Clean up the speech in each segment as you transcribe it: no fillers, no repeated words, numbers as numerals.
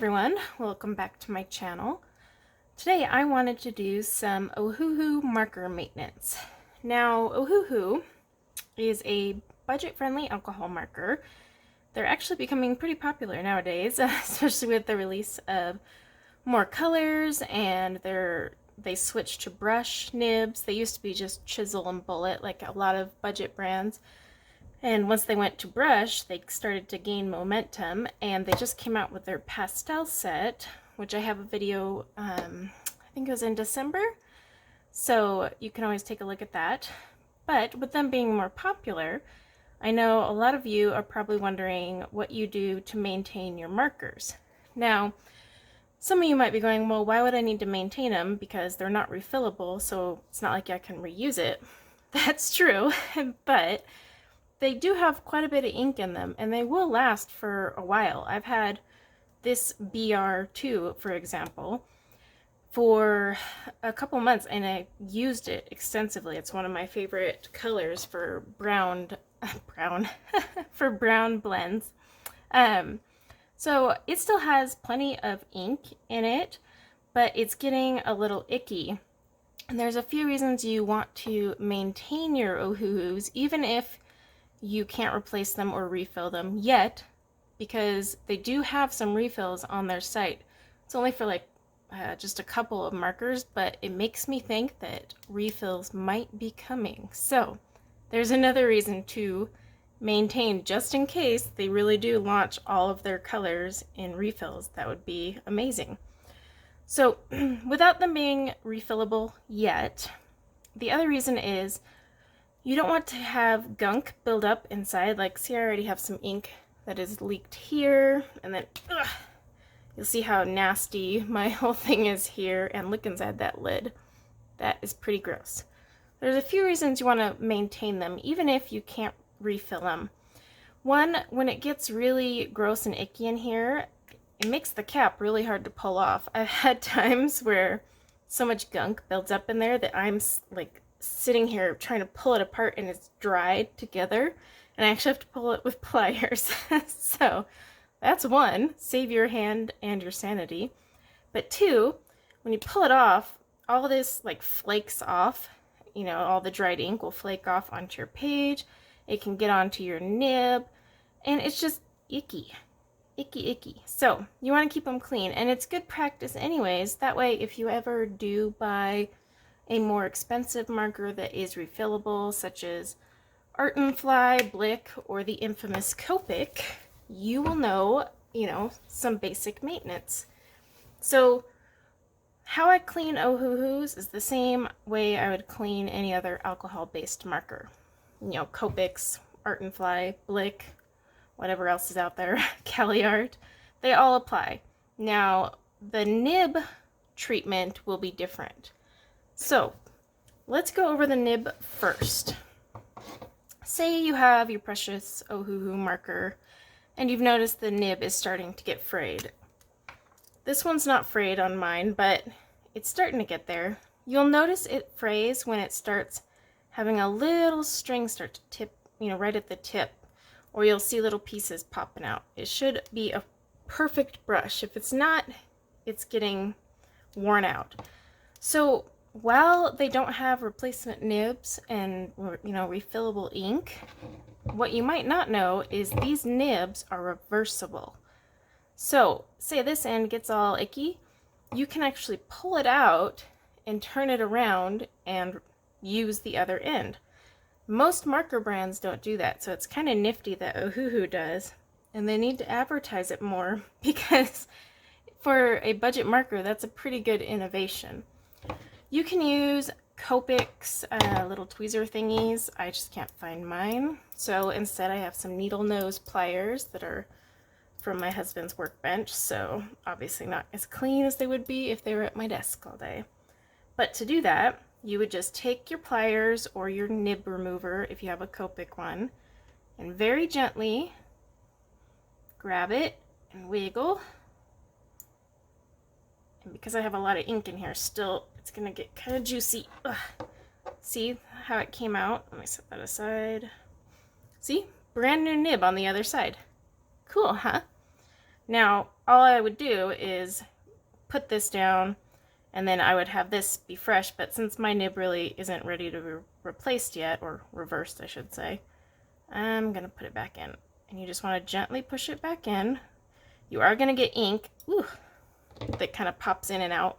everyone, welcome back to my channel. Today I wanted to do some Ohuhu marker maintenance. Now Ohuhu is a budget-friendly alcohol marker. They're actually becoming pretty popular nowadays, especially with the release of more colors, and they switched to brush nibs. They used to be just chisel and bullet like a lot of budget brands. And once they went to brush, they started to gain momentum, and they just came out with their pastel set, which I have a video, I think it was in December, so you can always take a look at that. But with them being more popular, I know a lot of you are probably wondering what you do to maintain your markers. Now, some of you might be going, well, why would I need to maintain them? Because they're not refillable, so it's not like I can reuse it. That's true, but they do have quite a bit of ink in them, and they will last for a while. I've had this BR2, for example, for a couple months, and I used it extensively. It's one of my favorite colors for brown for brown blends. So it still has plenty of ink in it, but it's getting a little icky. And there's a few reasons you want to maintain your Ohuhus, even if you can't replace them or refill them yet, because they do have some refills on their site. It's only for like just a couple of markers, but it makes me think that refills might be coming. So there's another reason to maintain, just in case they really do launch all of their colors in refills. That would be amazing. So without them being refillable yet, the other reason is you don't want to have gunk build up inside. Like, see, I already have some ink that is leaked here, and then you'll see how nasty my whole thing is here, and look inside that lid. That is pretty gross. There's a few reasons you want to maintain them, even if you can't refill them. One, when it gets really gross and icky in here, it makes the cap really hard to pull off. I've had times where so much gunk builds up in there that I'm like sitting here trying to pull it apart, and it's dried together, and I actually have to pull it with pliers. So that's one, save your hand and your sanity. But two, when you pull it off, all this like flakes off. You know, all the dried ink will flake off onto your page. It can get onto your nib, and it's just icky. Icky. So you want to keep them clean, and it's good practice anyways. That way, if you ever do buy a more expensive marker that is refillable, such as Art and Fly, Blick, or the infamous Copic, you will know, some basic maintenance. So how I clean Ohuhus is the same way I would clean any other alcohol-based marker. Copics, Art and Fly, Blick, whatever else is out there, Cali Art, they all apply. Now, the nib treatment will be different. So let's go over the nib first. Say you have your precious Ohuhu marker, and you've noticed the nib is starting to get frayed. This one's not frayed on mine, but it's starting to get there. You'll notice it frays when it starts having a little string start to tip, right at the tip, or you'll see little pieces popping out. It should be a perfect brush. If it's not, it's getting worn out. So while they don't have replacement nibs and refillable ink, what you might not know is these nibs are reversible. So say this end gets all icky, you can actually pull it out and turn it around and use the other end. Most marker brands don't do that, so it's kind of nifty that Ohuhu does, and they need to advertise it more, because for a budget marker, that's a pretty good innovation. You can use Copic's little tweezer thingies. I just can't find mine. So instead I have some needle nose pliers that are from my husband's workbench. So obviously not as clean as they would be if they were at my desk all day. But to do that, you would just take your pliers or your nib remover, if you have a Copic one, and very gently grab it and wiggle. And because I have a lot of ink in here still, it's gonna get kind of juicy. Ugh. See how it came out? Let me set that aside. See? Brand new nib on the other side. Cool, huh? Now, all I would do is put this down, and then I would have this be fresh, but since my nib really isn't ready to be replaced yet, or reversed I should say, I'm gonna put it back in. And you just want to gently push it back in. You are gonna get ink, that kind of pops in and out,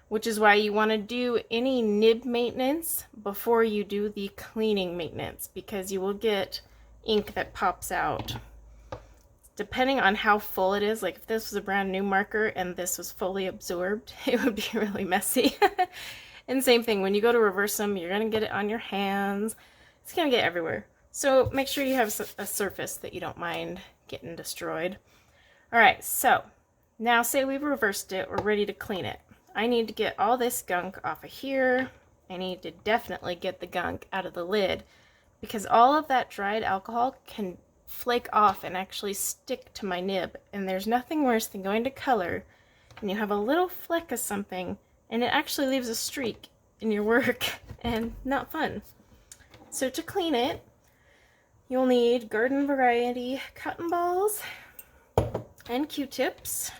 which is why you want to do any nib maintenance before you do the cleaning maintenance, because you will get ink that pops out. Depending on how full it is, like if this was a brand new marker and this was fully absorbed, it would be really messy. And same thing, when you go to reverse them, you're gonna get it on your hands. It's gonna get everywhere. So make sure you have a surface that you don't mind getting destroyed. All right, so now say we've reversed it, we're ready to clean it. I need to get all this gunk off of here. I need to definitely get the gunk out of the lid, because all of that dried alcohol can flake off and actually stick to my nib, and there's nothing worse than going to color and you have a little fleck of something and it actually leaves a streak in your work and not fun. So to clean it, you'll need garden variety cotton balls and Q-tips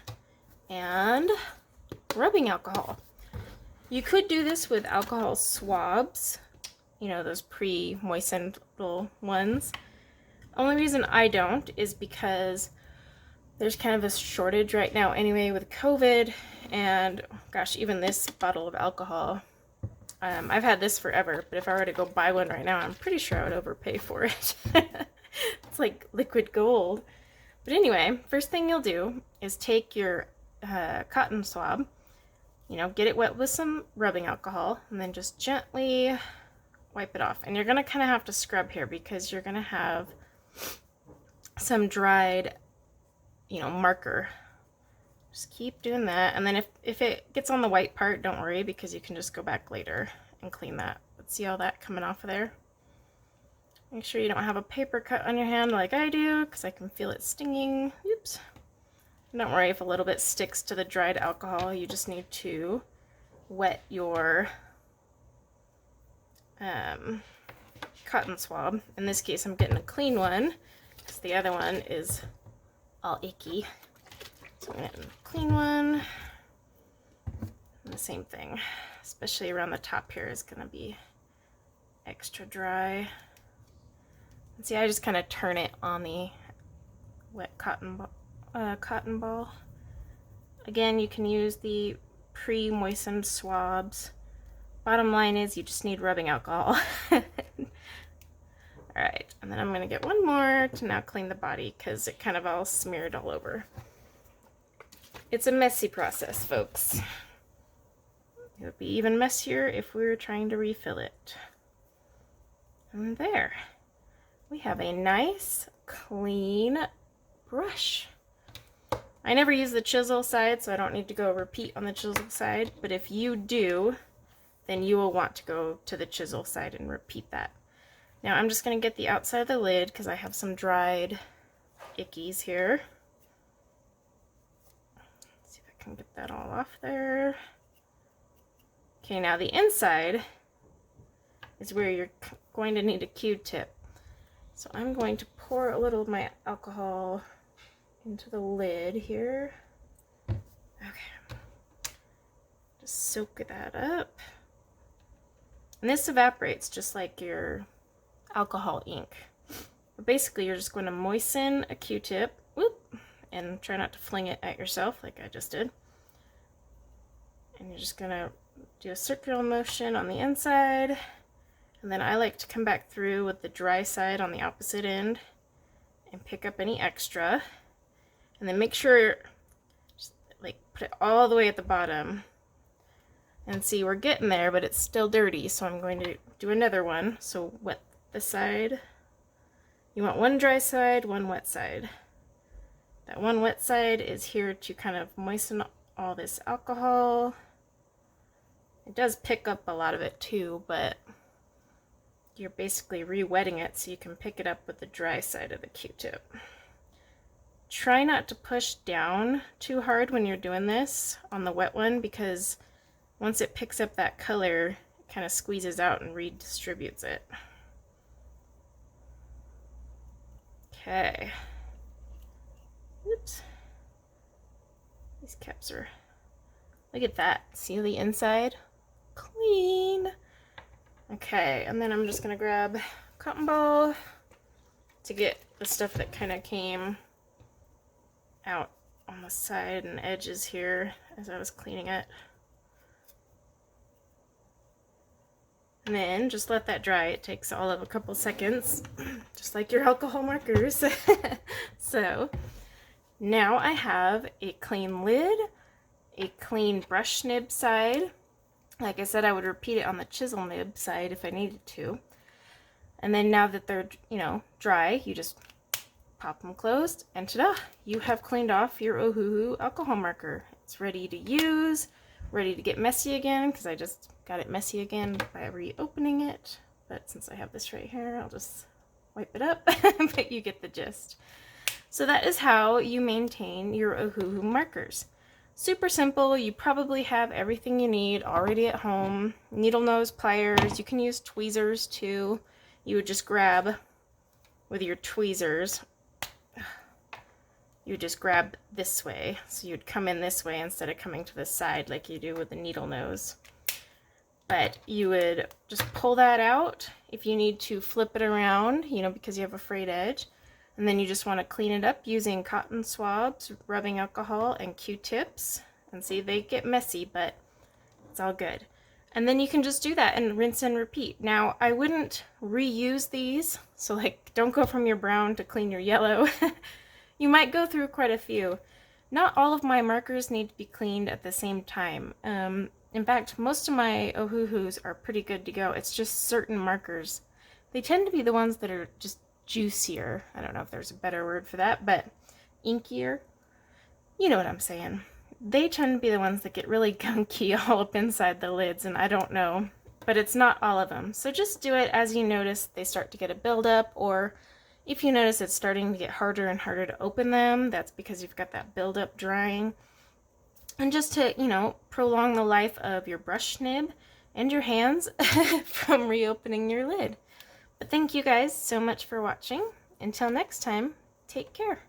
and rubbing alcohol. You could do this with alcohol swabs, you know, those pre-moistened little ones. Only reason I don't is because there's kind of a shortage right now anyway with COVID, and gosh, even this bottle of alcohol, I've had this forever, but if I were to go buy one right now, I'm pretty sure I would overpay for it. It's like liquid gold. But anyway, first thing you'll do is take your cotton swab, you know, get it wet with some rubbing alcohol, and then just gently wipe it off. And you're gonna kind of have to scrub here because you're gonna have some dried, you know, marker. Just keep doing that, and then if it gets on the white part, don't worry, because you can just go back later and clean that. But see all that coming off of there? Make sure you don't have a paper cut on your hand like I do, because I can feel it stinging. Oops. Don't worry if a little bit sticks to the dried alcohol. You just need to wet your cotton swab. In this case, I'm getting a clean one because the other one is all icky. So I'm getting a clean one. And the same thing, especially around the top here, is going to be extra dry. And see, I just kind of turn it on the wet cotton ball. Again, you can use the pre-moistened swabs. Bottom line is you just need rubbing alcohol. Alright, and then I'm going to get one more to now clean the body because it kind of all smeared all over. It's a messy process, folks. It would be even messier if we were trying to refill it. And there. We have a nice, clean brush. I never use the chisel side, so I don't need to go repeat on the chisel side, but if you do, then you will want to go to the chisel side and repeat that. Now I'm just going to get the outside of the lid because I have some dried ickies here. Let's see if I can get that all off there. Okay, now the inside is where you're going to need a Q-tip. So I'm going to pour a little of my alcohol into the lid here. Okay. Just soak that up. And this evaporates just like your alcohol ink. But basically you're just going to moisten a Q-tip, and try not to fling it at yourself like I just did. And you're just going to do a circular motion on the inside. And then I like to come back through with the dry side on the opposite end and pick up any extra. And then make sure, just like put it all the way at the bottom. And see, we're getting there, but it's still dirty, so I'm going to do another one. So wet the side. You want one dry side, one wet side. That one wet side is here to kind of moisten all this alcohol. It does pick up a lot of it too, but you're basically re-wetting it so you can pick it up with the dry side of the Q-tip. Try not to push down too hard when you're doing this on the wet one, because once it picks up that color, it kind of squeezes out and redistributes it. Okay. Oops. These caps are, look at that. See the inside? Clean. Okay, and then I'm just gonna grab a cotton ball to get the stuff that kind of came out on the side and edges here as I was cleaning it. And then just let that dry. It takes all of a couple seconds, just like your alcohol markers. So now I have a clean lid, a clean brush nib side. Like I said, I would repeat it on the chisel nib side if I needed to. And then now that they're, you know, dry, you just pop them closed, and ta-da! You have cleaned off your Ohuhu alcohol marker. It's ready to use, ready to get messy again, because I just got it messy again by reopening it. But since I have this right here, I'll just wipe it up, but you get the gist. So that is how you maintain your Ohuhu markers. Super simple. You probably have everything you need already at home. Needle nose pliers. You can use tweezers too. You would just grab with your tweezers. You would just grab this way. So you'd come in this way instead of coming to the side like you do with the needle nose. But you would just pull that out if you need to flip it around, you know, because you have a frayed edge. And then you just want to clean it up using cotton swabs, rubbing alcohol, and Q-tips. And see, they get messy, but it's all good. And then you can just do that and rinse and repeat. Now, I wouldn't reuse these. So, like, don't go from your brown to clean your yellow. You might go through quite a few. Not all of my markers need to be cleaned at the same time. In fact, most of my Ohuhus are pretty good to go. It's just certain markers. They tend to be the ones that are just juicier. I don't know if there's a better word for that, but inkier. You know what I'm saying. They tend to be the ones that get really gunky all up inside the lids, and I don't know. But it's not all of them. So just do it as you notice they start to get a buildup, or if you notice it's starting to get harder and harder to open them, that's because you've got that buildup drying. And just to, you know, prolong the life of your brush nib and your hands from reopening your lid. But thank you guys so much for watching. Until next time, take care.